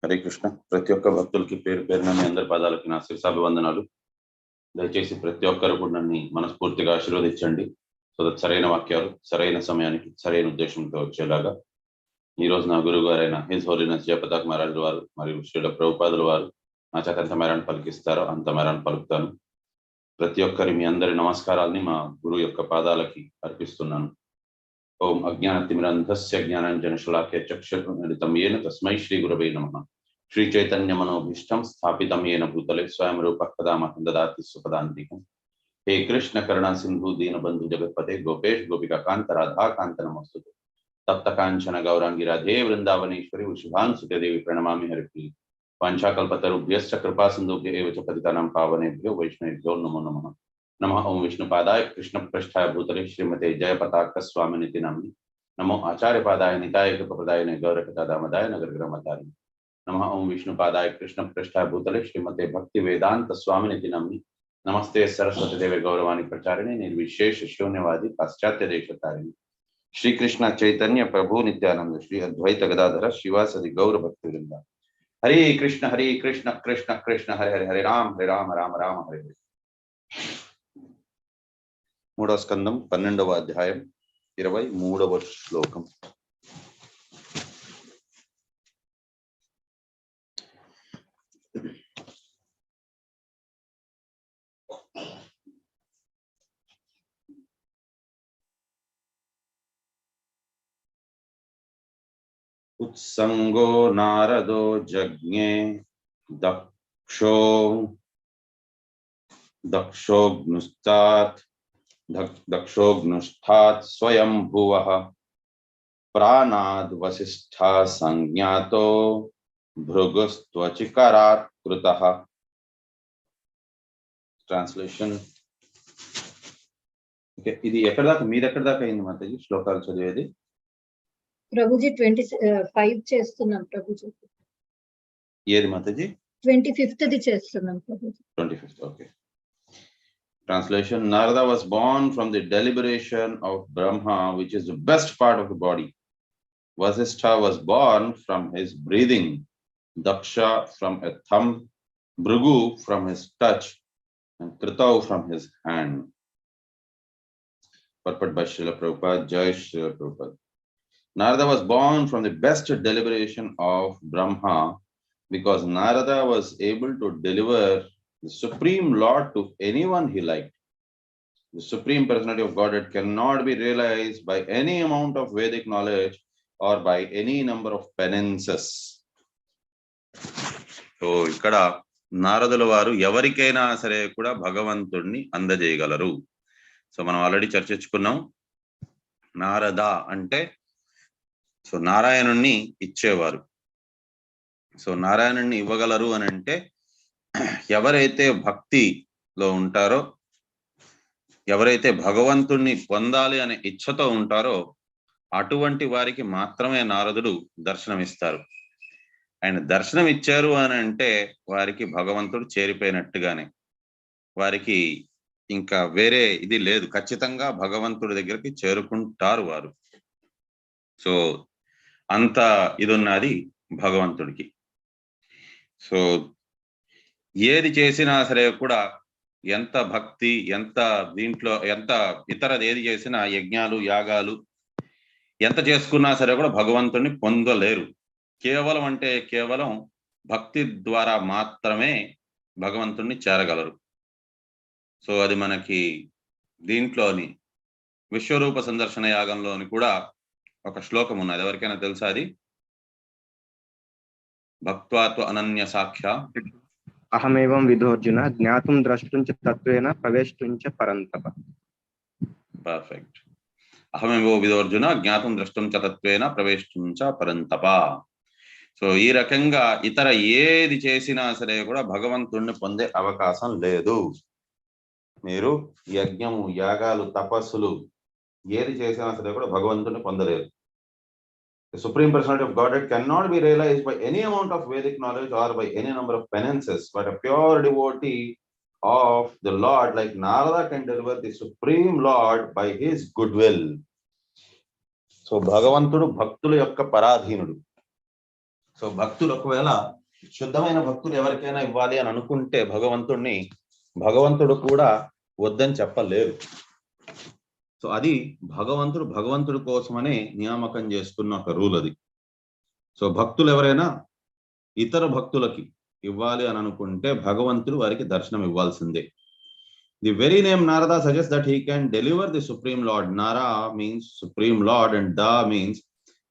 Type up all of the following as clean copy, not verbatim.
హరే కృష్ణ. ప్రతి ఒక్క భక్తులకి పేరు పేరున మీ అందరి పాదాలకి నా శిరసాభివందనాలు. దయచేసి ప్రతి ఒక్కరు కూడా నన్ను మనస్ఫూర్తిగా ఆశీర్వదించండి. సో దట్ సరైన వాక్యాలు సరైన సమయానికి సరైన ఉద్దేశంతో వచ్చేలాగా ఈరోజు నా గురువు గారైన హిజ్ హోలీనెస్ జయపతాక్ మహారాజు వారు మరియు శ్రీల ప్రభుపాదుల వారు నా చేత ఎంత మేరాన్ని పలికిస్తారో అంత మేరాన్ని పలుకుతాను. ప్రతి ఒక్కరి మీ అందరి నమస్కారాల్ని మా గురువు యొక్క పాదాలకి అర్పిస్తున్నాను. ఓం అజ్ఞానతిమిరంధస్య జ్ఞానాంజనశలాఖ్య చక్షుర్మిలితం యేన తస్మై శ్రీ గురవే నమః. శ్రీ చైతన్య మనోభీష్టం స్థాపితం యేన భూతలే స్వయం రూపః కదా మహ్యం దదాతి సుపదాంతికం. హే కృష్ణ కరుణా సింధు దీనబంధు జగత్పతే గోపేష్ గోపికా కాంత రాధా కాంత నమస్తుతే. తప్త కాంచన గౌరాంగి రాధే వృందావనేశ్వరి వృషభానుసుతే దేవి ప్రణమామి హరిప్రియ. వాంఛాకల్పతరుభ్యశ్చ కృపా సింధుభ్య ఏవ చ పతితానాం పావనేభ్యో వైష్ణవేభ్యో నమో నమః. नमः ओं विष्णुपादाय कृष्णपृष्ठाय भूतले श्रीमते जयपताक स्वामिनिति नाम्नि. नमो आचार्यपादाय निताय कृपप्रदाय गौरकदामदाय नगरग्रमचारिणे. नमः ओं विष्णुपादाय कृष्णपृष्ठाय भूतले श्रीमते भक्तिवेदांत स्वामिनिति नाम्नि. नमस्ते सरस्वती देवे गौरवाणी प्रचारिणे निर्विशेष शून्यवादी पाश्चात्य देशतारिणे. श्री कृष्ण चैतन्य प्रभु नित्यानंद श्री अद्वैत गदाधर शिवासदि गौर भक्तिवृंद. हरे कृष्ण कृष्ण कृष्ण हरे हरे हरे राम राम राम हरे हरे. మూడవ స్కందం 12వ అధ్యాయం 23వ శ్లోకం. ఉత్సంగో నారదో జజ్ఞే దక్షోగ్నుష్ఠాత్ స్వయం భువః ప్రాణాద్ వసిష్ఠా సంజ్ఞాతో భృగుస్త్వచికరాత్ కృతః. ట్రాన్స్లేషన్. ఓకే, ఇది ఎక్కడ దాకా మీది ఎక్కడ దాకా అయింది మాతాజీ శ్లోకాలు చదివేది? ప్రభుజీ 25 చేస్తున్నాం ప్రభుజీ. ఏది మాతాజీ? 25th చేస్తున్నాం Prabhuji. 25th. Okay. Translation. Narada was born from the deliberation of Brahma, which is the best part of the body. Vasishtha was born from his breathing, Daksha from a thumb, Bhrigu from his touch, and Kritau from his hand. Purport by Srila Prabhupada. Jai Srila Prabhupada. Narada was born from the best deliberation of Brahma because Narada was able to deliver the Supreme Lord to anyone he liked. The Supreme Personality of Godhead cannot be realized by any amount of Vedic knowledge or by any number of penances. So, ఇక్కడ నారదుల వారు ఎవరికైనా సరే కూడా భగవంతుడిని అందజేయగలరు. So మనం already చర్చించుకున్నాం. Narada అంటే so నారాయణుణ్ణి ఇచ్చేవారు. సో నారాయణుణ్ణి ఇవ్వగలరు అని అంటే ఎవరైతే భక్తిలో ఉంటారో, ఎవరైతే భగవంతుణ్ణి పొందాలి అనే ఇచ్ఛతో ఉంటారో అటువంటి వారికి మాత్రమే నారదుడు దర్శనమిస్తారు. ఆయన దర్శనం ఇచ్చారు అని అంటే వారికి భగవంతుడు చేరిపోయినట్టుగానే, వారికి ఇంకా వేరే ఇది లేదు, ఖచ్చితంగా భగవంతుడి దగ్గరికి చేరుకుంటారు వారు. సో అంత ఇది ఉన్నది భగవంతుడికి. సో ఏది చేసినా సరే కూడా ఎంత భక్తి, ఎంత దీంట్లో ఎంత ఇతరది ఏది చేసినా, యజ్ఞాలు యాగాలు ఎంత చేసుకున్నా సరే కూడా భగవంతుడిని పొందలేరు. కేవలం అంటే కేవలం భక్తి ద్వారా మాత్రమే భగవంతుడిని చేరగలరు. సో అది మనకి దీంట్లోని విశ్వరూప సందర్శన యాగంలోని కూడా ఒక శ్లోకం ఉన్నది. ఎవరికైనా తెలుసా అది? భక్త్వాత్వ అనన్య సాఖ్య అహమేవం విధోర్జున జ్ఞాతుం ద్రష్టుం చ తత్వేన ప్రవేష్టుం చ పరంతప. పర్ఫెక్ట్. అహమేవో విధోర్జున జ్ఞాతుం ద్రష్టుం చ తత్వేన ప్రవేష్టుం చ పరంతప. సో ఈ రకంగా ఇతర ఏది చేసినా సరే కూడా భగవంతుణ్ణి పొందే అవకాశం లేదు. మీరు యజ్ఞము యాగాలు తపస్సులు ఏది చేసినా సరే కూడా భగవంతుణ్ణి పొందలేరు. The Supreme Personality of Godhead cannot be realized by any amount of Vedic knowledge or by any number of penances, but a pure devotee of the Lord like Narada can deliver the Supreme Lord by his goodwill. So Bhagavantudu bhaktulu yokka paradhinudu. So భక్తులు ఒకవేళ శుద్ధమైన భక్తులు ఎవరికైనా ఇవ్వాలి అని అనుకుంటే భగవంతుడిని, భగవంతుడు కూడా వద్దని చెప్పలేరు. సో అది భగవంతుడి కోసమనే నియామకం చేసుకున్న ఒక రూల్ అది. సో భక్తులు ఎవరైనా ఇతర భక్తులకి ఇవ్వాలి అని అనుకుంటే భగవంతుడు వారికి దర్శనం ఇవ్వాల్సిందే. The very name Narada suggests that he can deliver the Supreme Lord. Nara means Supreme Lord and Da means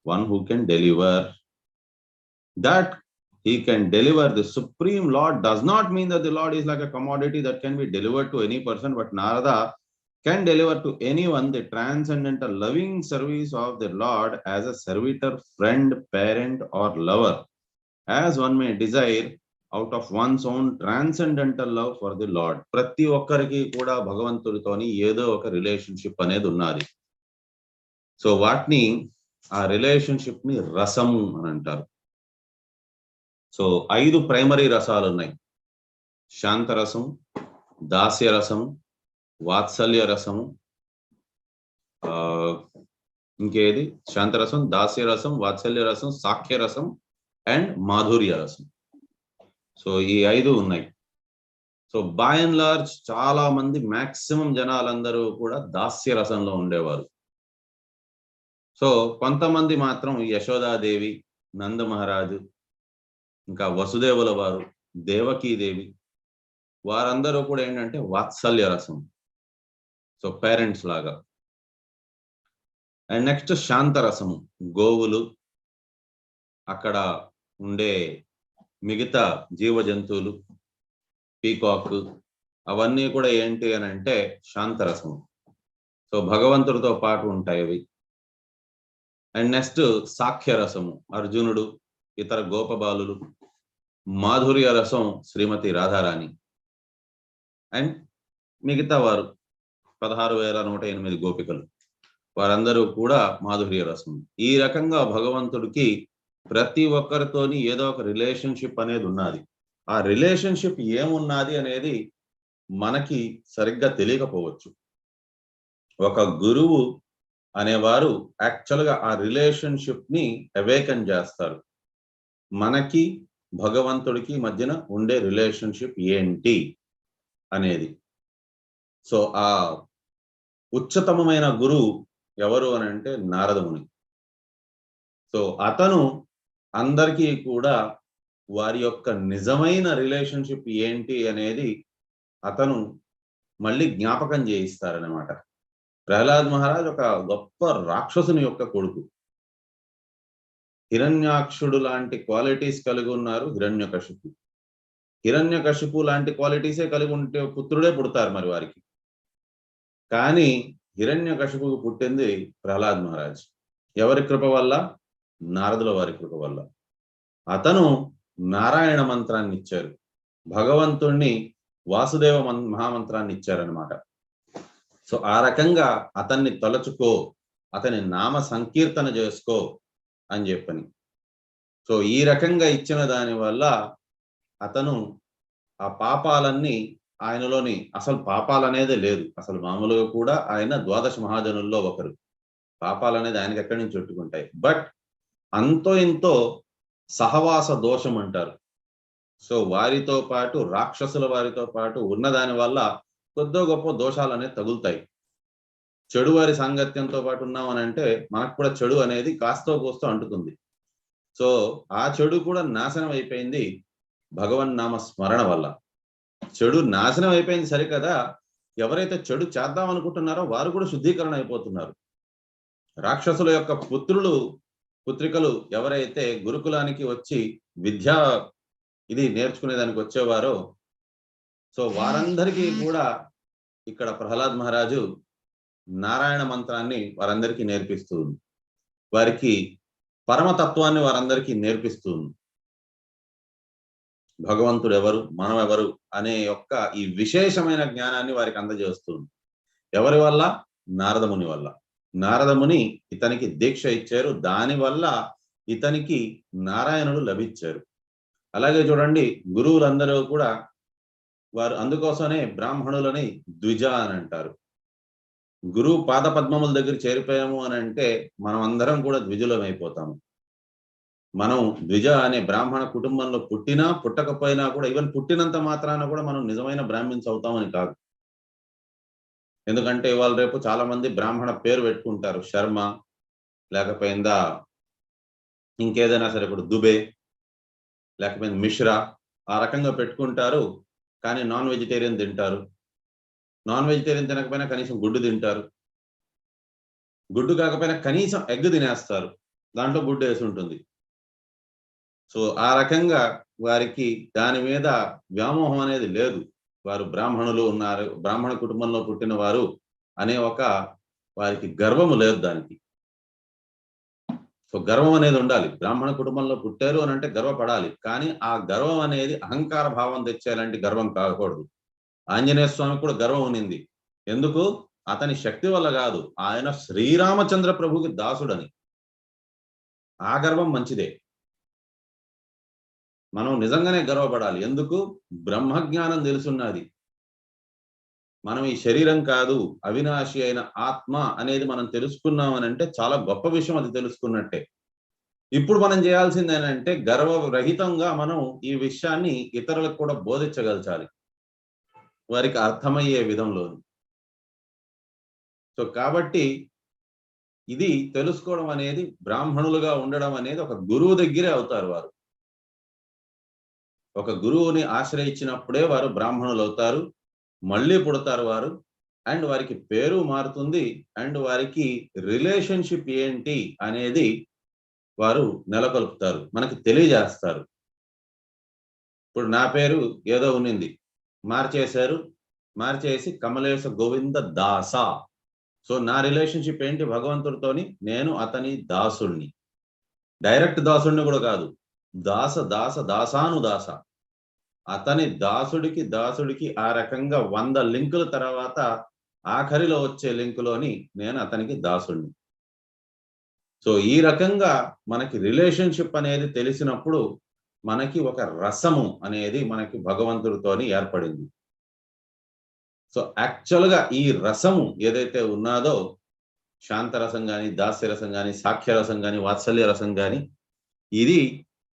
one who can deliver. That he can deliver the Supreme Lord does not mean that the Lord is like a commodity that can be delivered to any person, but Narada can deliver to anyone the transcendental loving service of the Lord as a servitor, friend, parent or lover, as one may desire out of one's own transcendental love for the Lord. ప్రతి ఒక్కరికి కూడా భగవంతుడితోని ఏదో ఒక relationship అనేది ఉన్నది. So వాటిని, ఆ relationship ని రసము అని అంటారు. సో 5 ప్రైమరీ రసాలు ఉన్నాయి. శాంతరసం, దాస్యరసం, వాత్సల్య రసము, ఇంకేది, శాంతరసం, దాస్యరసం, వాత్సల్య రసం, సాఖ్య రసం అండ్ మాధుర్య రసం. సో ఈ 5 ఉన్నాయి. సో బై అండ్ లార్జ్ చాలా మంది, మాక్సిమం జనాలందరూ కూడా దాస్య రసంలో ఉండేవారు. సో కొంతమంది మాత్రం యశోదాదేవి, నంద మహారాజు, ఇంకా వసుదేవుల వారు, దేవకీదేవి, వారందరూ కూడా ఏంటంటే వాత్సల్య రసం. సో పేరెంట్స్ లాగా. అండ్ నెక్స్ట్ శాంతరసము, గోవులు, అక్కడ ఉండే మిగతా జీవ జంతువులు, పీకాక్, అవన్నీ కూడా ఏంటి అని అంటే శాంతరసము. సో భగవంతుడితో పాటు ఉంటాయి అవి. అండ్ నెక్స్ట్ సాఖ్య రసము, అర్జునుడు, ఇతర గోపబాలులు. మాధుర్య రసం, శ్రీమతి రాధారాణి. అండ్ మిగతా వారు 16,108 గోపికలు, వారందరూ కూడా మాధుర్య రసం. ఈ రకంగా భగవంతుడికి ప్రతి ఒక్కరితోని ఏదో ఒక రిలేషన్షిప్ అనేది ఉన్నది. ఆ రిలేషన్షిప్ ఏమున్నది అనేది మనకి సరిగ్గా తెలియకపోవచ్చు. ఒక గురువు అనేవారు యాక్చువల్గా ఆ రిలేషన్షిప్ ని అవేకన్ చేస్తారు. మనకి భగవంతుడికి మధ్యన ఉండే రిలేషన్షిప్ ఏంటి అనేది. సో ఆ ఉच्चతమమైన గురువు ఎవరు అని అంటే నారదముని. సో అతను అందరికీ కూడా వారి యొక్క నిజమైన రిలేషన్షిప్ ఏంటి అనేది అతను మళ్ళీ జ్ఞాపకం చేయిస్తారనమాట. ప్రహ్లాద్ మహారాజ్ ఒక గొప్ప రాక్షసుని యొక్క కొడుకు. హిరణ్యాక్షుడు లాంటి క్వాలిటీస్ కలిగి ఉన్నారు హిరణ్యకశిపు. హిరణ్యకశిపు లాంటి క్వాలిటీసే కలిగి ఉంటే పుత్రుడే పుడతారు మరి వారికి. కానీ హిరణ్యకశిపుకు పుట్టింది ప్రహ్లాద్ మహారాజ్. ఎవరి కృప వల్ల? నారదుల వారి కృప వల్ల. అతను నారాయణ మంత్రాన్ని ఇచ్చారు, భగవంతుణ్ణి వాసుదేవ మహామంత్రాన్ని ఇచ్చారనమాట. సో ఆ రకంగా అతన్ని తలచుకో, అతని నామ సంకీర్తన చేసుకో అని చెప్పని. సో ఈ రకంగా ఇచ్చిన దాని వల్ల అతను ఆ పాపాలన్నీ ఆయనలోని, అసలు పాపాలనేదే లేదు. అసలు మామూలుగా కూడా ఆయన 12 మహాజనుల్లో ఒకరు. పాపాలనేది ఆయనకి ఎక్కడి నుంచి చుట్టుకుంటాయి. బట్ అంతో ఇంతో సహవాస దోషం అంటారు. సో వారితో పాటు, రాక్షసుల వారితో పాటు ఉన్నదాని వల్ల కొద్దో గొప్ప దోషాలు అనేది తగులుతాయి. చెడు వారి సాంగత్యంతో పాటు ఉన్నామని అంటే మనకు కూడా చెడు అనేది కాస్తో కోస్తో అంటుతుంది. సో ఆ చెడు కూడా నాశనం అయిపోయింది భగవన్నామ స్మరణ వల్ల. చెడు నాశనం అయిపోయింది సరికదా, ఎవరైతే చెడు చేద్దాం అనుకుంటున్నారో వారు కూడా శుద్ధీకరణ అయిపోతున్నారు. రాక్షసుల యొక్క పుత్రికలు ఎవరైతే గురుకులానికి వచ్చి విద్యా ఇది నేర్చుకునేదానికి వచ్చేవారో, సో వారందరికీ కూడా ఇక్కడ ప్రహ్లాద్ మహారాజు నారాయణ మంత్రాన్ని వారందరికీ నేర్పిస్తుంది. వారికి పరమతత్వాన్ని వారందరికీ నేర్పిస్తుంది. భగవంతుడు ఎవరు, మనం ఎవరు అనే యొక్క ఈ విశేషమైన జ్ఞానాన్ని వారికి అందజేస్తుంది. ఎవరి వల్ల? నారదముని వల్ల. నారదముని ఇతనికి దీక్ష ఇచ్చారు, దానివల్ల ఇతనికి నారాయణుడు లభించారు. అలాగే చూడండి, గురువులందరూ కూడా వారు అందుకోసమే బ్రాహ్మణులని ద్విజ అని అంటారు. గురువు పాద పద్మముల దగ్గర చేరిపోయాము అని అంటే మనం అందరం కూడా ద్విజులం అయిపోతాము. మనం ద్విజ అనే బ్రాహ్మణ కుటుంబంలో పుట్టినా పుట్టకపోయినా కూడా, ఈవెన్ పుట్టినంత మాత్రాన కూడా మనం నిజమైన బ్రాహ్మిన్స్ అవుతామని కాదు. ఎందుకంటే ఇవాళ రేపు చాలా మంది బ్రాహ్మణ పేరు పెట్టుకుంటారు, శర్మ లేకపోయిందా ఇంకేదైనా సరే, ఇప్పుడు దుబే లేకపోతే మిశ్రా, ఆ రకంగా పెట్టుకుంటారు. కానీ నాన్ వెజిటేరియన్ తింటారు. నాన్ వెజిటేరియన్ తినకపోయినా కనీసం గుడ్డు తింటారు. గుడ్డు కాకపోయినా కనీసం ఎగ్ తినేస్తారు, దాంట్లో గుడ్డు వేసి ఉంటుంది. సో ఆ రకంగా వారికి దాని మీద వ్యామోహం అనేది లేదు. వారు బ్రాహ్మణులు ఉన్నారు, బ్రాహ్మణ కుటుంబంలో పుట్టిన వారు అనే ఒక వారికి గర్వము లేదు దానికి. సో గర్వం అనేది ఉండాలి. బ్రాహ్మణ కుటుంబంలో పుట్టారు అని అంటే గర్వపడాలి. కానీ ఆ గర్వం అనేది అహంకార భావం తెచ్చేలాంటి గర్వం కాకూడదు. ఆంజనేయ స్వామికి కూడా గర్వం ఉన్నింది. ఎందుకు? అతని శక్తి వల్ల కాదు, ఆయన శ్రీరామచంద్ర ప్రభుకి దాసుడని. ఆ గర్వం మంచిదే. మనం నిజంగానే గర్వపడాలి. ఎందుకు? బ్రహ్మజ్ఞానం తెలుసున్నది. మనం ఈ శరీరం కాదు, అవినాశి అయిన ఆత్మ అనేది మనం తెలుసుకున్నామని అంటే చాలా గొప్ప విషయం. అది తెలుసుకున్నట్టే. ఇప్పుడు మనం చేయాల్సింది ఏంటంటే గర్వరహితంగా మనం ఈ విషయాన్ని ఇతరులకు కూడా బోధించగలచాలి, వారికి అర్థమయ్యే విధంలో. సో కాబట్టి ఇది తెలుసుకోవడం అనేది, బ్రాహ్మణులుగా ఉండడం అనేది ఒక గురువు దగ్గరే అవుతారు వారు. ఒక గురువుని ఆశ్రయించినప్పుడే వారు బ్రాహ్మణులు అవుతారు, మళ్ళీ పుడతారు వారు. అండ్ వారికి పేరు మారుతుంది, అండ్ వారికి రిలేషన్షిప్ ఏంటి అనేది వారు నెలకొల్పుతారు, మనకి తెలియజేస్తారు. ఇప్పుడు నా పేరు ఏదో ఉన్నింది, మార్చేశారు, మార్చేసి కమలేశ గోవింద దాస. సో నా రిలేషన్షిప్ ఏంటి భగవంతుడితోని? నేను అతని దాసుణ్ణి. డైరెక్ట్ దాసుణ్ణి కూడా కాదు, దాస దాస దాసాను దాస. అతని దాసుడికి ఆ రకంగా 100 లింకుల తర్వాత ఆఖరిలో వచ్చే లింకులోని నేను అతనికి దాసుడిని. సో ఈ రకంగా మనకి రిలేషన్షిప్ అనేది తెలిసినప్పుడు మనకి ఒక రసము అనేది మనకి భగవంతుడితోని ఏర్పడింది. సో యాక్చువల్గా ఈ రసము ఏదైతే ఉన్నదో, శాంతరసం కానీ, దాస్యరసం కానీ, సాఖ్యరసం కానీ, వాత్సల్య రసం కానీ, ఇది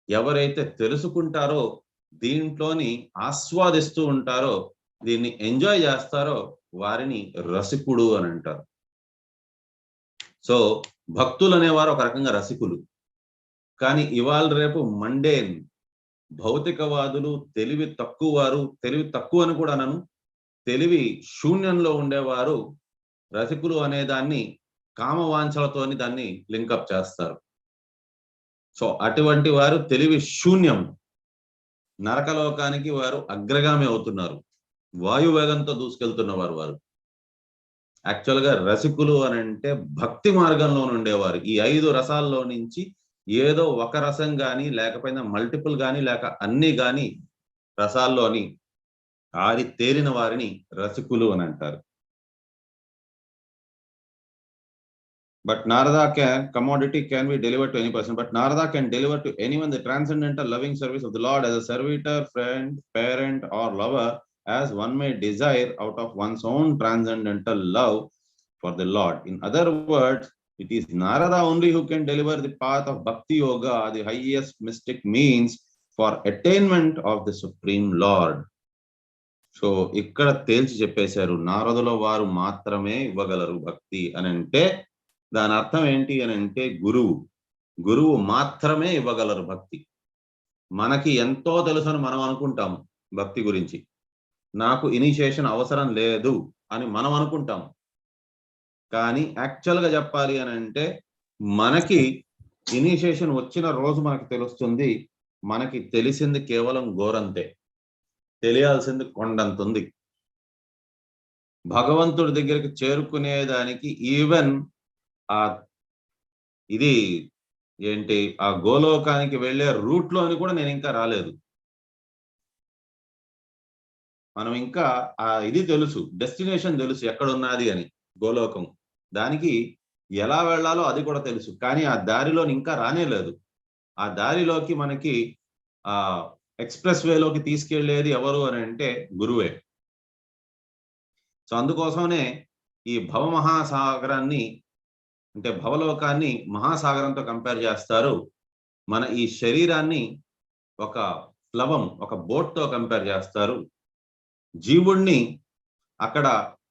ఎవరైతే తెలుసుకుంటారో, దీంట్లోని ఆస్వాదిస్తూ ఉంటారో, దీన్ని ఎంజాయ్ చేస్తారో, వారిని రసికుడు అని అంటారు. సో భక్తులు అనేవారు ఒక రకంగా రసికులు. కానీ ఇవాళ రేపు మండేన్ భౌతికవాదులు, తెలివి తక్కువ వారు, తెలివి తక్కువ అని కూడా అనను, తెలివి శూన్యంలో ఉండేవారు రసికులు అనే దాన్ని కామవాంఛలతోని దాన్ని లింకప్ చేస్తారు. సో అటువంటి వారు తెలివి శూన్యం, నరకలోకానికి వారు అగ్రగామి అవుతున్నారు, వాయువేగంతో దూసుకెళ్తున్నవారు వారు. యాక్చువల్గా రసికులు అని అంటే భక్తి మార్గంలో ఉండేవారు. ఈ 5 రసాల్లో నుంచి ఏదో ఒక రసం కానీ, లేకపోయినా మల్టిపుల్ కానీ, లేక అన్ని కానీ రసాల్లోని ఆరి తేలిన వారిని రసికులు అని అంటారు. But Narada commodity can be delivered to any person. But Narada can deliver to anyone the transcendental loving service of the Lord as a servitor, friend, parent, or lover, as one may desire out of one's own transcendental love for the Lord. In other words, it is Narada only who can deliver the path of Bhakti Yoga, the highest mystic means for attainment of the Supreme Lord. So ఇక్కడ తేల్చి చెప్పేశారు, నారదుల వారు మాత్రమే ఇవ్వగలరు భక్తి అని అంటే దాని అర్థం ఏంటి అని అంటే గురువు మాత్రమే ఇవ్వగలరు భక్తి. మనకి ఎంతో తెలుసు అని మనం అనుకుంటాము భక్తి గురించి, నాకు ఇనిషియేషన్ అవసరం లేదు అని మనం అనుకుంటాము. కానీ యాక్చువల్గా చెప్పాలి అని అంటే మనకి ఇనిషియేషన్ వచ్చిన రోజు మనకు తెలుస్తుంది, మనకి తెలిసింది కేవలం గోరంతే, తెలియాల్సింది కొండంతుంది. భగవంతుడి దగ్గరికి చేరుకునేదానికి ఈవెన్ ఇది ఏంటి, ఆ గోలోకానికి వెళ్ళే రూట్ లో అని కూడా నేను ఇంకా రాలేదు. మనం ఇంకా ఇది తెలుసు, డెస్టినేషన్ తెలుసు ఎక్కడ ఉన్నది అని, గోలోకం. దానికి ఎలా వెళ్ళాలో అది కూడా తెలుసు, కానీ ఆ దారిలో ఇంకా రానేలేదు. ఆ దారిలోకి మనకి ఎక్స్ప్రెస్ వేలోకి తీసుకెళ్లేది ఎవరు అని అంటే గురువే. సో అందుకోసమే ఈ భవమహాసాగరాన్ని అంటే భవలోకాన్ని మహాసాగరంతో కంపేర్ చేస్తారు. మన ఈ శరీరాన్ని ఒక ప్లవం, ఒక బోట్ తో కంపేర్ చేస్తారు. జీవుణ్ణి అక్కడ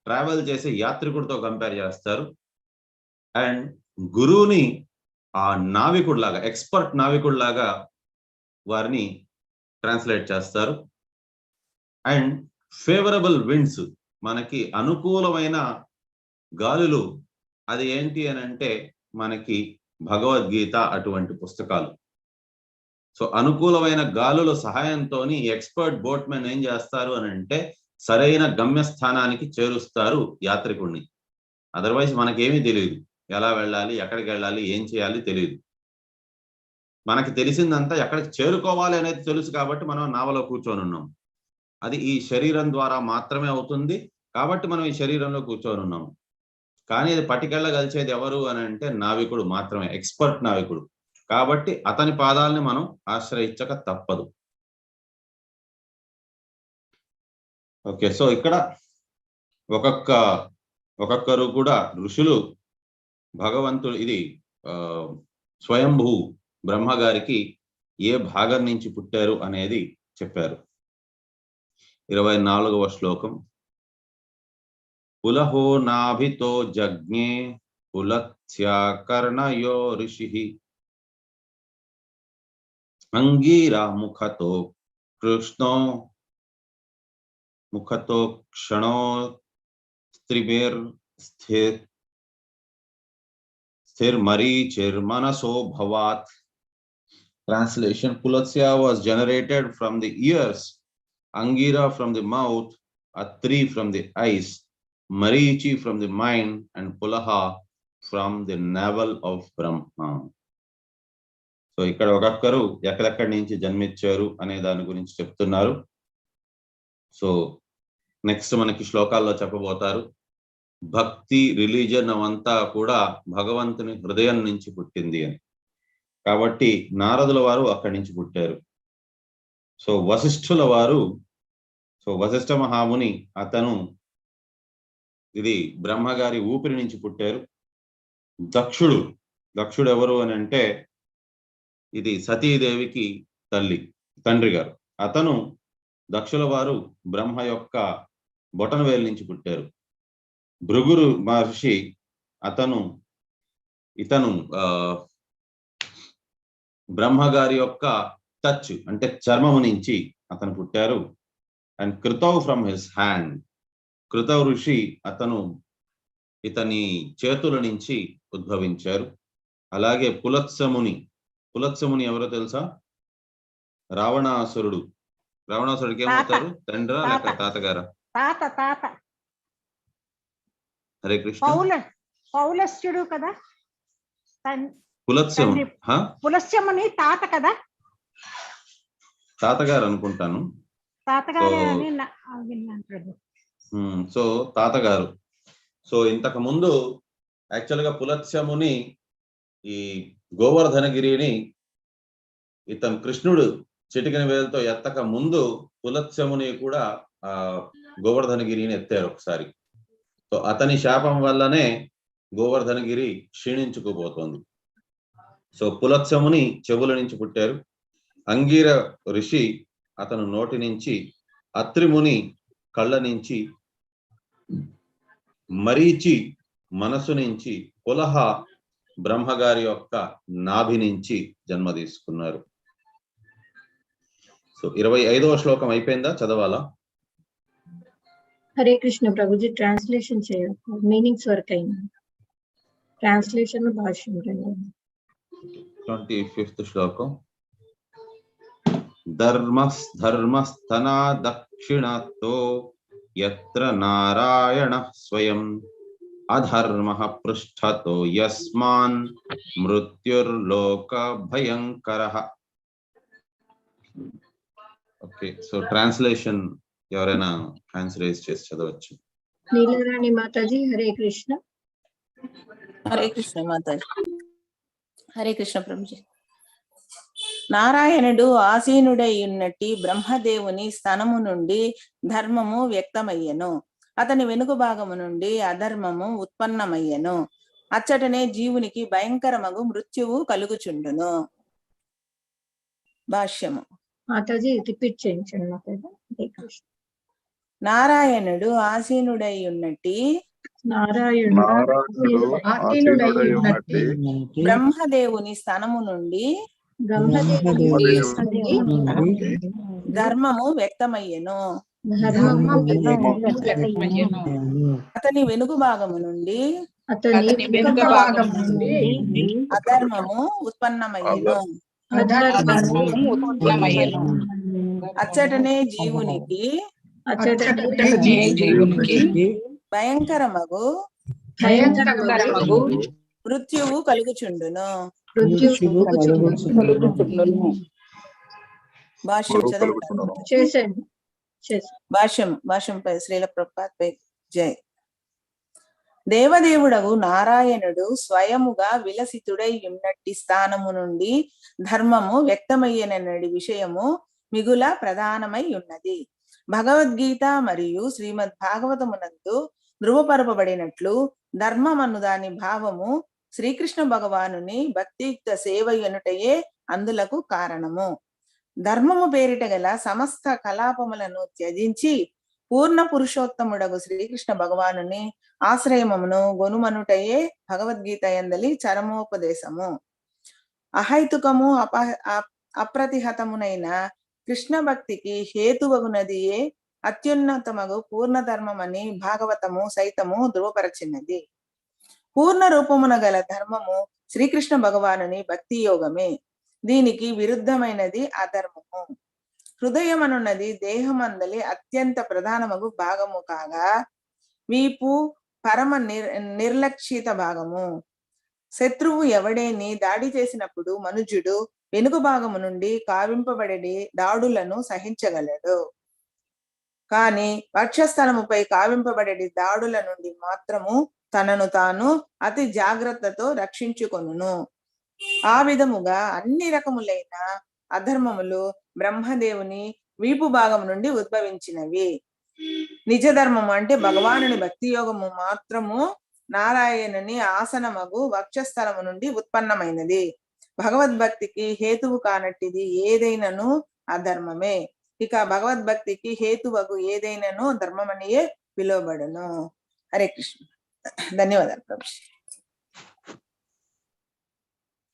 ట్రావెల్ చేసే యాత్రికుడితో కంపేర్ చేస్తారు. అండ్ గురువుని ఆ నావికుడిలాగా, ఎక్స్పర్ట్ నావికుడిలాగా వారిని ట్రాన్స్లేట్ చేస్తారు. అండ్ ఫేవరబుల్ విండ్స్, మనకి అనుకూలమైన గాలులు, అది ఏంటి అని అంటే మనకి భగవద్గీత అటువంటి పుస్తకాలు. సో అనుకూలమైన గాలుల సహాయంతో ఎక్స్పర్ట్ బోట్ మెన్ ఏం చేస్తారు అని అంటే సరైన గమ్యస్థానానికి చేరుస్తారు యాత్రికుడిని. అదర్వైజ్ మనకేమీ తెలియదు, ఎలా వెళ్ళాలి, ఎక్కడికి వెళ్ళాలి, ఏం చేయాలి తెలియదు. మనకి తెలిసిందంతా ఎక్కడికి చేరుకోవాలి అనేది తెలుసు కాబట్టి మనం నావలో కూర్చొని ఉన్నాం. అది ఈ శరీరం ద్వారా మాత్రమే అవుతుంది కాబట్టి మనం ఈ శరీరంలో కూర్చొని ఉన్నాము. కానీ అది పట్టుకెళ్ళగలిచేది ఎవరు అని అంటే నావికుడు మాత్రమే, ఎక్స్పర్ట్ నావికుడు. కాబట్టి అతని పాదాలని మనం ఆశ్రయించక తప్పదు. ఓకే, సో ఇక్కడ ఒక్కొక్కరు కూడా ఋషులు భగవంతుడు, ఇది స్వయంభూ బ్రహ్మగారికి ఏ భాగం నుంచి పుట్టారు అనేది చెప్పారు. 24వ శ్లోకం. పులహో నాభితో జజ్ఞే పులత్స్యాకర్ణయో ఋషి అంగీరా ముఖతో క్షణో స్త్రిభిర్ స్థిర్మరీచిర్మనసో భవాత్. Translation: Pulatsya was generated from the ears, Angira from the mouth, Atri from the eyes, Marichi from the mind, and Pulaha from the navel of Brahma. So ఇక్కడ ఒక్కొక్కరు ఎక్కడెక్కడి నుంచి జన్మించారు అనే దాని గురించి చెప్తున్నారు. సో నెక్స్ట్ మనకి శ్లోకాల్లో చెప్పబోతారు. భక్తి, రిలీజన్ అవంతా కూడా భగవంతుని హృదయం నుంచి పుట్టింది అని. కాబట్టి నారదుల వారు అక్కడి నుంచి పుట్టారు. సో వశిష్ఠుల వారు, సో వశిష్ఠ మహాముని, అతను ఇది బ్రహ్మగారి ఊపిరి నుంచి పుట్టారు. దక్షుడు ఎవరు అని అంటే ఇది సతీదేవికి తండ్రి గారు. అతను దక్షుల వారు బ్రహ్మ యొక్క బొటనవేలు నుంచి పుట్టారు. భృగురు మహర్షి ఇతను బ్రహ్మగారి యొక్క టచ్ అంటే చర్మము నుంచి అతను పుట్టారు. అండ్ కృతవ్ ఫ్రమ్ హిస్ హ్యాండ్, కృతవ్ ఋషి ఇతని చేతుల నుంచి ఉద్భవించారు. అలాగే పులత్సముని ఎవరో తెలుసా? రావణాసురుడికి ఏమవుతారు? తండ్రా లేక తాతగారా? తాత. హరే కృష్ణ. పౌలస్యుడు కదా పులత్సముని తాత కదా, తాతగారు అనుకుంటాను. సో తాతగారు. సో ఇంతకు ముందు యాక్చువల్ గా పులత్సముని ఈ గోవర్ధనగిరిని ఇతను కృష్ణుడు చిటికిన వేలతో ఎత్తక ముందు పులత్సముని కూడా ఆ గోవర్ధనగిరిని ఎత్తారు ఒకసారి. సో అతని శాపం వల్లనే గోవర్ధనగిరి క్షీణించుకుపోతోంది. సో పులత్సముని చెవుల నుంచి పుట్టారు. అంగీర ఋషి అతను నోటి నుంచి, అత్రిముని కళ్ళ నుంచి, మరీచి మనసు నుంచి, పులహ బ్రహ్మగారి యొక్క నాభి నుంచి జన్మ తీసుకున్నారు. సో 25వ శ్లోకం అయిపోయిందా? చదవాలా? హరే కృష్ణ ప్రభుజీ, ట్రాన్స్లేషన్ చేయాలి, మీనింగ్స్ వరకు అయింది. ట్రాన్స్లేషన్ భాష్యం 25th శ్లోకం. ధర్మస్థనా దక్షిణతో యత్ర నారాయణ స్వయం అధర్మ పృష్ఠతో యస్మాన్ మృత్యుర్లోక భయంకరః. ఓకే, సో ట్రాన్స్లేషన్ ఎవరైనా హ్యాండ్స్ రేజ్ చేసి చదవచ్చు. నీలరాణి మాతాజీ. హరే కృష్ణ. హరే కృష్ణ మాతాజీ. హరే కృష్ణ ప్రభుజీ. నారాయణుడు ఆసీనుడై ఉన్నట్టి బ్రహ్మదేవుని స్థనము నుండి ధర్మము వ్యక్తమయ్యెను. అతని వెనుక భాగము నుండి అధర్మము ఉత్పన్నమయ్యెను. అచ్చటనే జీవునికి భయంకరమగు మృత్యువు కలుగుచుండును. భాష్యము. మాతాజీ రిపీట్ చేయించండి మాతాజీ. హరే కృష్ణ. నారాయణుడు ఆసీనుడై ఉన్నట్టి నారాయణుడు ఆసీనుడై ఉన్నట్టి బ్రహ్మదేవుని స్థనము నుండి బ్రహ్మదేవుని ధర్మము వ్యక్తమయ్యెను. అతని వెనుక భాగము నుండి అధర్మము ఉత్పన్నమయ్యెను. అచ్చటనే జీవునికి భయంకరమగు మృత్యువు కలుగుచుండును. భాష్యం చదువుతాను. భాష్యంపై శ్రీల ప్రభుపాద్ జై. దేవదేవుడగు నారాయణుడు స్వయముగా విలసితుడై ఉన్నట్టి స్థానము నుండి ధర్మము వ్యక్తమయ్యనడి విషయము మిగుల ప్రధానమై ఉన్నది. భగవద్గీత మరియు శ్రీమద్ భాగవతమునందు ధృవపరపబడినట్లు ధర్మమను దాని భావము శ్రీకృష్ణ భగవానుని భక్తియుక్త సేవయునుటయే అందులకు కారణము. ధర్మము పేరిట గల సమస్త కలాపములను త్యజించి పూర్ణ పురుషోత్తముడగు శ్రీకృష్ణ భగవానుని ఆశ్రయమును గొనుమనుటయే భగవద్గీత యందలి చరమోపదేశము. అహైతుకము అప్రతిహతమునైన కృష్ణ భక్తికి హేతువగునదియే అత్యున్నతమగు పూర్ణ ధర్మమని భాగవతము సైతము ధృవపరచినది. పూర్ణ రూపమున గల ధర్మము శ్రీకృష్ణ భగవానుని భక్తి యోగమే. దీనికి విరుద్ధమైనది అధర్మము. హృదయమనున్నది దేహమందలి అత్యంత ప్రధానమగు భాగము కాగా వీపు పరమ నిర్లక్షిత భాగము. శత్రువు ఎవడేని దాడి చేసినప్పుడు మనుజుడు వెనుక భాగము నుండి కావింపబడి దాడులను సహించగలడు. కాని వక్షస్థలముపై కావింపబడి దాడుల నుండి మాత్రము తనను తాను అతి జాగ్రత్తతో రక్షించుకొనును. ఆ విధముగా అన్ని రకములైన అధర్మములు బ్రహ్మదేవుని వీపు భాగం నుండి ఉద్భవించినవి. నిజ ధర్మము అంటే భగవానుని భక్తి యోగము మాత్రము నారాయణుని ఆసనమగు వక్షస్థలము నుండి ఉత్పన్నమైనది. భగవద్భక్తికి హేతువు కానట్టిది ఏదైనను అధర్మమే. ఇక భగవద్భక్తికి హేతువగు ఏదైనను ధర్మమనియే పిలువబడును. హరే కృష్ణ. ధన్యవాదాలు ప్రభు.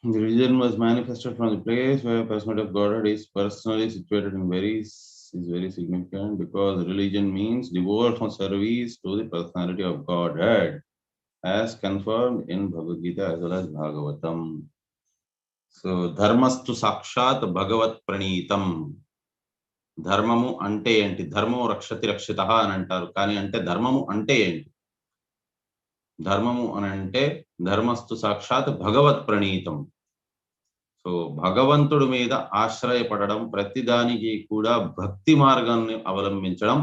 The religion was manifested from the place where personality of Godhead is personally situated in is very significant, because religion means devotional service to the personality of Godhead, as confirmed in Bhagavad Gita as well as Bhagavatam. So dharmastu sakshat bhagavat pranitam. ధర్మము అంటే ఏంటి? ధర్మము రక్షతి రక్షితః అని అంటారు. కానీ అంటే ధర్మము అంటే ఏంటి? ధర్మము అని అంటే ధర్మస్తు సాక్షాత్ భగవత్ ప్రణీతం. సో భగవంతుడి మీద ఆశ్రయపడడం, ప్రతిదానికి కూడా భక్తి మార్గాన్ని అవలంబించడం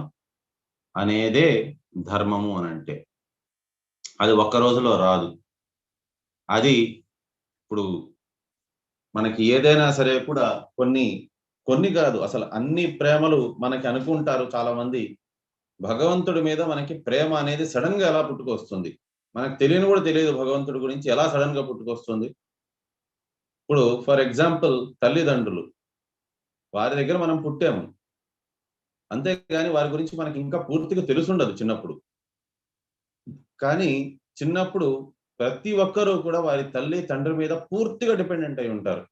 అనేదే ధర్మము అని అంటే. అది ఒక్క రోజులో రాదు. అది ఇప్పుడు మనకి ఏదైనా సరే కూడా కొన్ని కాదు, అసలు అన్ని ప్రేమలు మనకి అనుకుంటారు చాలా మంది. భగవంతుడి మీద మనకి ప్రేమ అనేది సడన్ గా ఎలా పుట్టుకొస్తుంది? మనకు తెలియని కూడా తెలియదు భగవంతుడి గురించి ఎలా సడన్ గా పుట్టుకొస్తుంది. ఇప్పుడు ఫర్ ఎగ్జాంపుల్ తల్లిదండ్రులు, వారి దగ్గర మనం పుట్టాము, అంతేగాని వారి గురించి మనకి ఇంకా పూర్తిగా తెలుసుండదు చిన్నప్పుడు. కానీ చిన్నప్పుడు ప్రతి ఒక్కరూ కూడా వారి తల్లి తండ్రి మీద పూర్తిగా డిపెండెంట్ అయి ఉంటారు.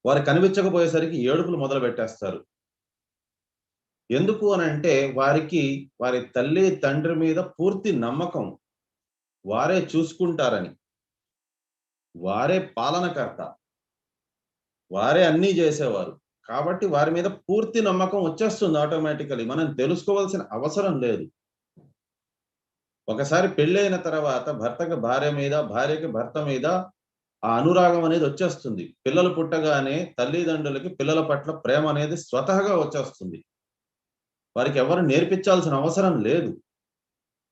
వారు కనిపించకపోయేసరికి ఏడుపులు మొదలు పెట్టేస్తారు. ఎందుకు అని అంటే వారికి వారి తల్లి తండ్రి మీద పూర్తి నమ్మకం, వారే చూసుకుంటారని, వారే పాలనకర్త, వారే అన్నీ చేసేవారు కాబట్టి వారి మీద పూర్తి నమ్మకం వచ్చేస్తుంది ఆటోమేటికలీ. మనం తెలుసుకోవాల్సిన అవసరం లేదు. ఒకసారి పెళ్ళైన తర్వాత భర్తకి భార్య మీద, భార్యకి భర్త మీద ఆ అనురాగం అనేది వచ్చేస్తుంది. పిల్లలు పుట్టగానే తల్లిదండ్రులకి పిల్లల పట్ల ప్రేమ అనేది స్వతహాగా వచ్చేస్తుంది. వారికి ఎవరు నేర్పించాల్సిన అవసరం లేదు.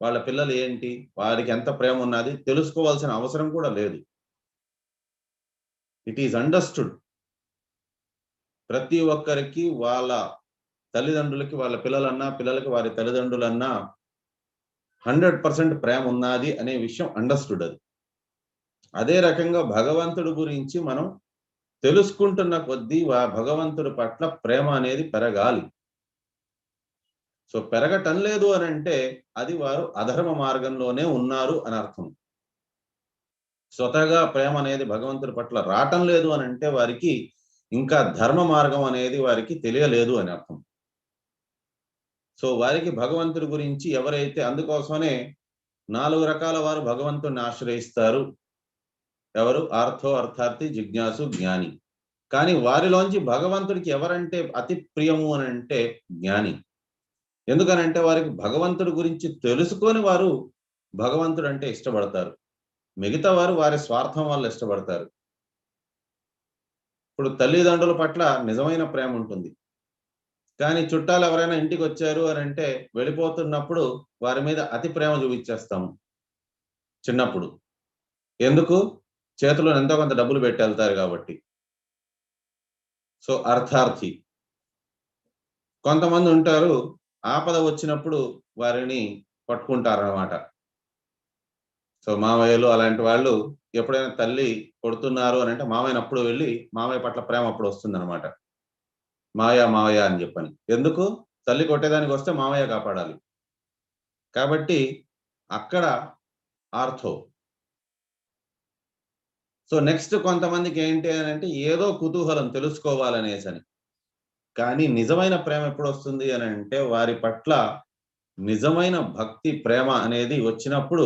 వాళ్ళ పిల్లలు ఏంటి, వారికి ఎంత ప్రేమ ఉన్నది తెలుసుకోవాల్సిన అవసరం కూడా లేదు. It is understood. ప్రతి ఒక్కరికి వాళ్ళ తల్లిదండ్రులకి వాళ్ళ పిల్లలన్నా, పిల్లలకి వారి తల్లిదండ్రులన్నా 100% ప్రేమ ఉన్నది అనే విషయం అండర్స్టూడ్. అది అదే రకంగా భగవంతుడి గురించి మనం తెలుసుకుంటున్న కొద్దీ భగవంతుడి పట్ల ప్రేమ అనేది పెరగాలి. సో పెరగటం లేదు అని అంటే అది వారు అధర్మ మార్గంలోనే ఉన్నారు అని అర్థం. స్వతహాగా ప్రేమ అనేది భగవంతుడి పట్ల రావటం లేదు అని అంటే వారికి ఇంకా ధర్మ మార్గం అనేది వారికి తెలియలేదు అని అర్థం. సో వారికి భగవంతుడి గురించి ఎవరైతే, అందుకోసమనే 4 రకాల వారు భగవంతుడిని ఆశ్రయిస్తారు. ఎవరు? ఆర్థో, అర్థార్థి, జిజ్ఞాసు, జ్ఞాని. కానీ వారిలోంచి భగవంతుడికి ఎవరంటే అతి ప్రియము అని అంటే జ్ఞాని. ఎందుకనంటే వారికి భగవంతుడి గురించి తెలుసుకొని వారు భగవంతుడు అంటే ఇష్టపడతారు. మిగతా వారు వారి స్వార్థం వల్ల ఇష్టపడతారు. ఇప్పుడు తల్లిదండ్రుల పట్ల నిజమైన ప్రేమ ఉంటుంది, కానీ చుట్టాలు ఎవరైనా ఇంటికి వచ్చారు అని అంటే వెళ్ళిపోతున్నప్పుడు వారి మీద అతి ప్రేమ చూపించేస్తాము చిన్నప్పుడు. ఎందుకు? చేతిలో ఎంతో కొంత డబ్బులు పెట్టి వెళ్తారు కాబట్టి. సో అర్థార్థి. కొంతమంది ఉంటారు, ఆపద వచ్చినప్పుడు వారిని పట్టుకుంటారన్నమాట. సో మామయ్యలు అలాంటి వాళ్ళు ఎప్పుడైనా తల్లి కొడుతున్నారు అని అంటే మామయ్యని అప్పుడు వెళ్ళి మామయ్య పట్ల ప్రేమ అప్పుడు వస్తుందన్నమాట. మావయ్య అని చెప్పని. ఎందుకు? తల్లి కొట్టేదానికి వస్తే మామయ్య కాపాడాలి కాబట్టి అక్కడ ఆర్థో. సో నెక్స్ట్ కొంతమందికి ఏంటి అని అంటే ఏదో కుతూహలం తెలుసుకోవాలనేసని. కానీ నిజమైన ప్రేమ ఎప్పుడు వస్తుంది అని అంటే వారి పట్ల నిజమైన భక్తి ప్రేమ అనేది వచ్చినప్పుడు,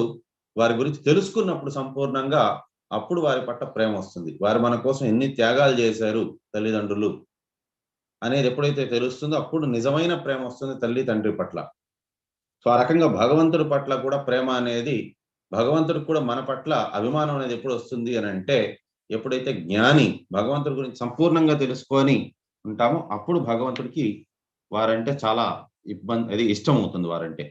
వారి గురించి తెలుసుకున్నప్పుడు సంపూర్ణంగా, అప్పుడు వారి పట్ల ప్రేమ వస్తుంది. వారు మన కోసం ఎన్ని త్యాగాలు చేశారు తల్లిదండ్రులు అనేది ఎప్పుడైతే తెలుస్తుందో అప్పుడు నిజమైన ప్రేమ వస్తుంది తల్లి తండ్రి పట్ల. సో ఆ రకంగా భగవంతుడి పట్ల కూడా ప్రేమ అనేది, భగవంతుడికి కూడా మన పట్ల అభిమానం అనేది ఎప్పుడు వస్తుంది అని అంటే ఎప్పుడైతే జ్ఞాని భగవంతుడి గురించి సంపూర్ణంగా తెలుసుకొని ఉంటామో అప్పుడు భగవంతుడికి వారంటే చాలా ఇష్టం అవుతుంది వారంటే.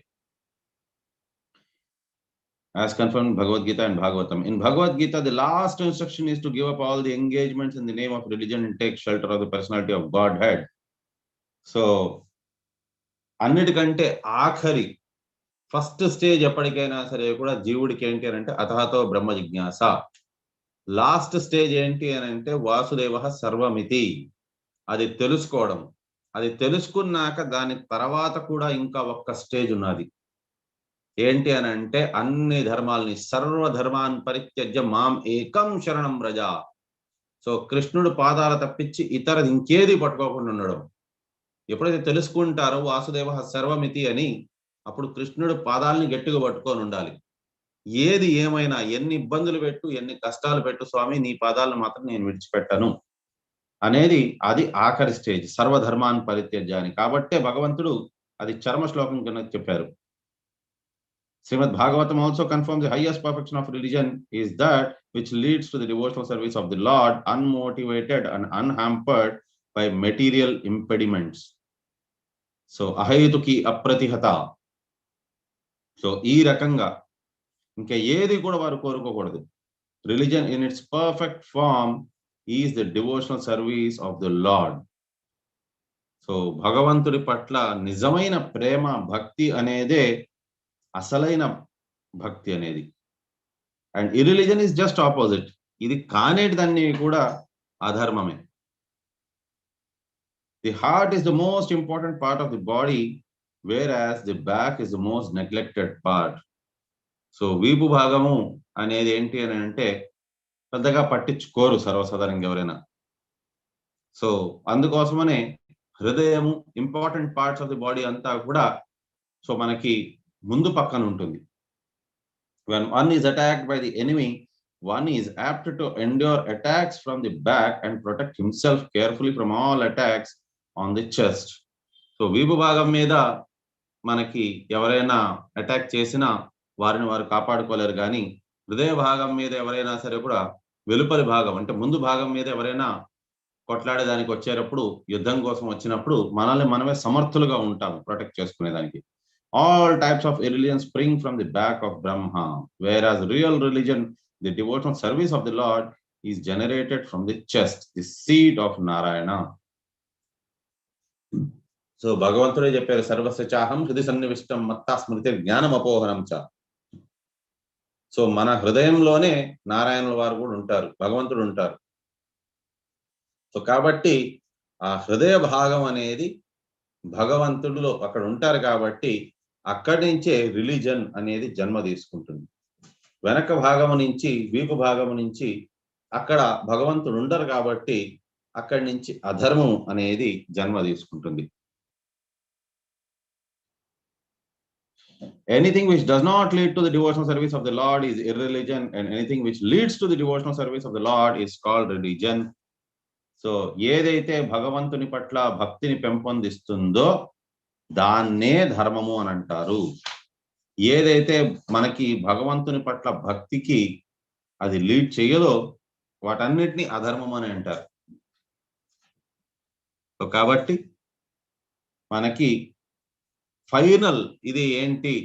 As confirmed in Bhagavad Gita and Bhagavatam. In Bhagavad Gita, the last instruction is to give up all the engagements in the name of religion and take shelter of the personality of Godhead. So, అన్నిటికంటే ఆఖరి first stage ఎప్పటికైనా సరే కూడా జీవుడికి ఏంటి అని అంటే అతహతో బ్రహ్మ జిజ్ఞాస. Last stage ఏంటి అని అంటే వాసుదేవ సర్వమితి. అది తెలుసుకోవడం. అది తెలుసుకున్నాక దాని తర్వాత కూడా ఇంకా ఒక్క స్టేజ్ ఉన్నది. ఏంటి అని అంటే అన్ని ధర్మాలని, సర్వధర్మాన్ పరిత్యజ్య మాం ఏకం శరణం వ్రజ. సో కృష్ణుడు పాదాలు తప్పించి ఇతరది ఇంకేది పట్టుకోకుండా ఉండడం. ఎప్పుడైతే తెలుసుకుంటారో వాసుదేవ సర్వమితి అని, అప్పుడు కృష్ణుడు పాదాలని గట్టిగా పట్టుకొని ఉండాలి. ఏది ఏమైనా, ఎన్ని ఇబ్బందులు పెట్టు, ఎన్ని కష్టాలు పెట్టు స్వామి, నీ పాదాలను మాత్రం నేను విడిచిపెట్టను అనేది అది ఆఖరి స్టేజ్, సర్వధర్మాన్ పరిత్యజ్య అని. కాబట్టే భగవంతుడు అది చర్మ శ్లోకం కింద చెప్పారు. Srimad Bhagavatam also confirms the highest perfection of religion is that which leads to the devotional service of the Lord, unmotivated and unhampered by material impediments. So ahetuki apratihata. So ee rakanga inka edi kuda varu korukokodadu. Religion in its perfect form is the devotional service of the Lord. So భగవంతుడి పట్ల నిజమైన ప్రేమ భక్తి అనేదే అసలైన భక్తి అనేది. And irreligion is just opposite. ఇది కానేటిదన్నీ కూడా అధర్మమే. The heart is the most important part of the body, whereas the back is the most neglected part. So వీపు భాగము అనేది ఏంటి అని అంటే పెద్దగా పట్టించుకోరు సర్వసాధారణంగా ఎవరైనా. సో అందుకోసమనే హృదయము, important parts of the body అంతా కూడా సో మనకి ముందు పక్కన ఉంటుంది. When one is attacked by the enemy, one is apt to endure attacks from the back and protect himself carefully from all attacks on the chest. So వీపు భాగం మీద మనకి ఎవరైనా అటాక్ చేసినా వారిని వారు కాపాడుకోలేరు. కానీ హృదయ భాగం మీద ఎవరైనా సరే కూడా వెలుపలి భాగం అంటే ముందు భాగం మీద ఎవరైనా కొట్లాడేదానికి వచ్చేటప్పుడు, యుద్ధం కోసం వచ్చినప్పుడు మనల్ని మనమే సమర్థులుగా ఉంటాము protect చేసుకునేదానికి. All types of religion spring from the back of Brahma, whereas real religion, the devotional service of the Lord, is generated from the chest, the seat of Narayana. So భగవంతుడే చెప్పారు, సర్వస్య చాహం హృదయ సన్నివిష్టం మత్తా స్మృతి జ్ఞానం అపోహనం చ. సో మన హృదయంలోనే నారాయణుల వారు కూడా ఉంటారు, భగవంతుడు ఉంటారు. సో కాబట్టి ఆ హృదయ భాగం అనేది భగవంతుడిలో అక్కడ ఉంటారు కాబట్టి అక్కడి నుంచే రిలీజన్ అనేది జన్మ తీసుకుంటుంది. వెనక భాగం నుంచి వీపు భాగం నుంచి అక్కడ భగవంతుడు ఉండరు కాబట్టి అక్కడి నుంచి అధర్మం అనేది జన్మ తీసుకుంటుంది. Anything which does not lead to the devotional service of the Lord is irreligion, and anything which leads to the devotional service of the Lord is called religion. So ఏదైతే భగవంతుని పట్ల భక్తిని పెంపొందిస్తుందో దాన్నే ధర్మము అని అంటారు. ఏదైతే మనకి భగవంతుని పట్ల భక్తికి అది లీడ్ చేయదో వాటన్నిటిని అధర్మం అని అంటారు. సో కాబట్టి మనకి ఫైనల్ ఇది ఏంటి,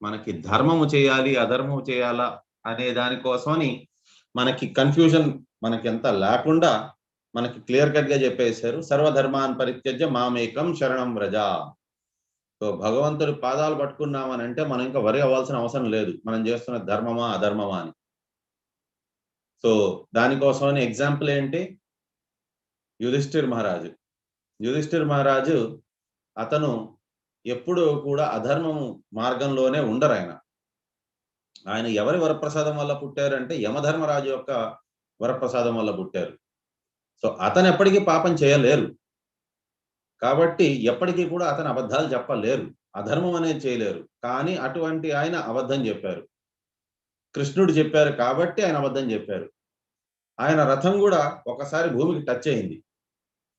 మనకి ధర్మము చేయాలి అధర్మము చేయాలా అనే దానికోసమని మనకి కన్ఫ్యూజన్ మనకి ఎంత లేకుండా మనకి క్లియర్ కట్ గా చెప్పేశారు. సర్వధర్మాన్ పరిత్యజ్య మామేకం శరణం వ్రజ. సో భగవంతుడి పాదాలు పట్టుకున్నామని అంటే మనం ఇంకా వరి అవ్వాల్సిన అవసరం లేదు మనం చేస్తున్న ధర్మమా అధర్మమా అని. సో దానికోసమని ఎగ్జాంపుల్ ఏంటి, యుధిష్ఠిర్ మహారాజు అతను ఎప్పుడు కూడా అధర్మము మార్గంలోనే ఉండరు. ఆయన ఎవరి వరప్రసాదం వల్ల పుట్టారంటే యమధర్మరాజు యొక్క వరప్రసాదం వల్ల పుట్టారు. సో అతను ఎప్పటికీ పాపం చేయలేరు కాబట్టి ఎప్పటికీ కూడా అతను అబద్ధాలు చెప్పలేరు, అధర్మం అనేది చేయలేరు. కానీ అటువంటి ఆయన అబద్ధం చెప్పారు, కృష్ణుడు చెప్పారు కాబట్టి ఆయన అబద్ధం చెప్పారు. ఆయన రథం కూడా ఒకసారి భూమికి టచ్ అయింది,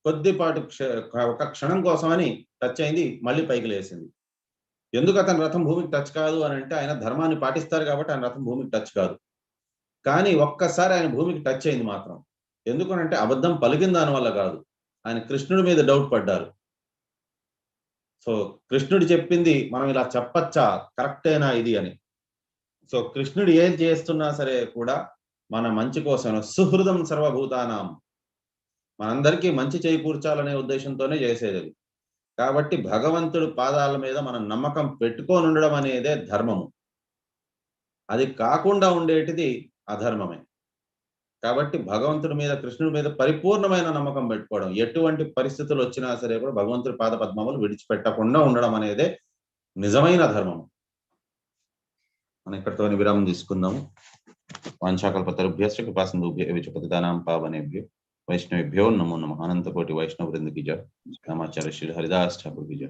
కొద్దిపాటు ఒక క్షణం కోసమని టచ్ అయింది, మళ్ళీ పైకి లేసింది. ఎందుకు అతని రథం భూమికి టచ్ కాదు అని అంటే ఆయన ధర్మాన్ని పాటిస్తారు కాబట్టి ఆయన రథం భూమికి టచ్ కాదు. కానీ ఒక్కసారి ఆయన భూమికి టచ్ అయింది మాత్రం. ఎందుకనంటే అబద్ధం పలికిన దాని వల్ల కాదు, ఆయన కృష్ణుడి మీద డౌట్ పడ్డారు. సో కృష్ణుడు చెప్పింది మనం ఇలా చెప్పచ్చా, కరెక్టేనా ఇది అని. సో కృష్ణుడు ఏం చేస్తున్నా సరే కూడా మన మంచి కోసం, సుహృదం సర్వభూతానాం, మనందరికీ మంచి చేకూర్చాలనే ఉద్దేశంతోనే చేసేది. కాబట్టి భగవంతుడి పాదాల మీద మనం నమ్మకం పెట్టుకొని ఉండడం అనేదే ధర్మము. అది కాకుండా ఉండేటిది అధర్మమే. కాబట్టి భగవంతుడి మీద కృష్ణుడి మీద పరిపూర్ణమైన నమ్మకం పెట్టుకోవడం, ఎటువంటి పరిస్థితులు వచ్చినా సరే కూడా భగవంతుడి పాద పద్మములు విడిచిపెట్టకుండా ఉండడం అనేదే నిజమైన ధర్మము. మనం ఇక్కడితో విరామం తీసుకుందాము. వాంఛాకల్పతరుభ్యశ్చ కృపాసింధుభ్యశ్చ పతితానాం పావనేభ్యో వైష్ణవేభ్యో నమో నమః. అనంతకోటి వైష్ణవ వృంద की जय. रामाचार्य श्री हरिदास ठाकुर की जय.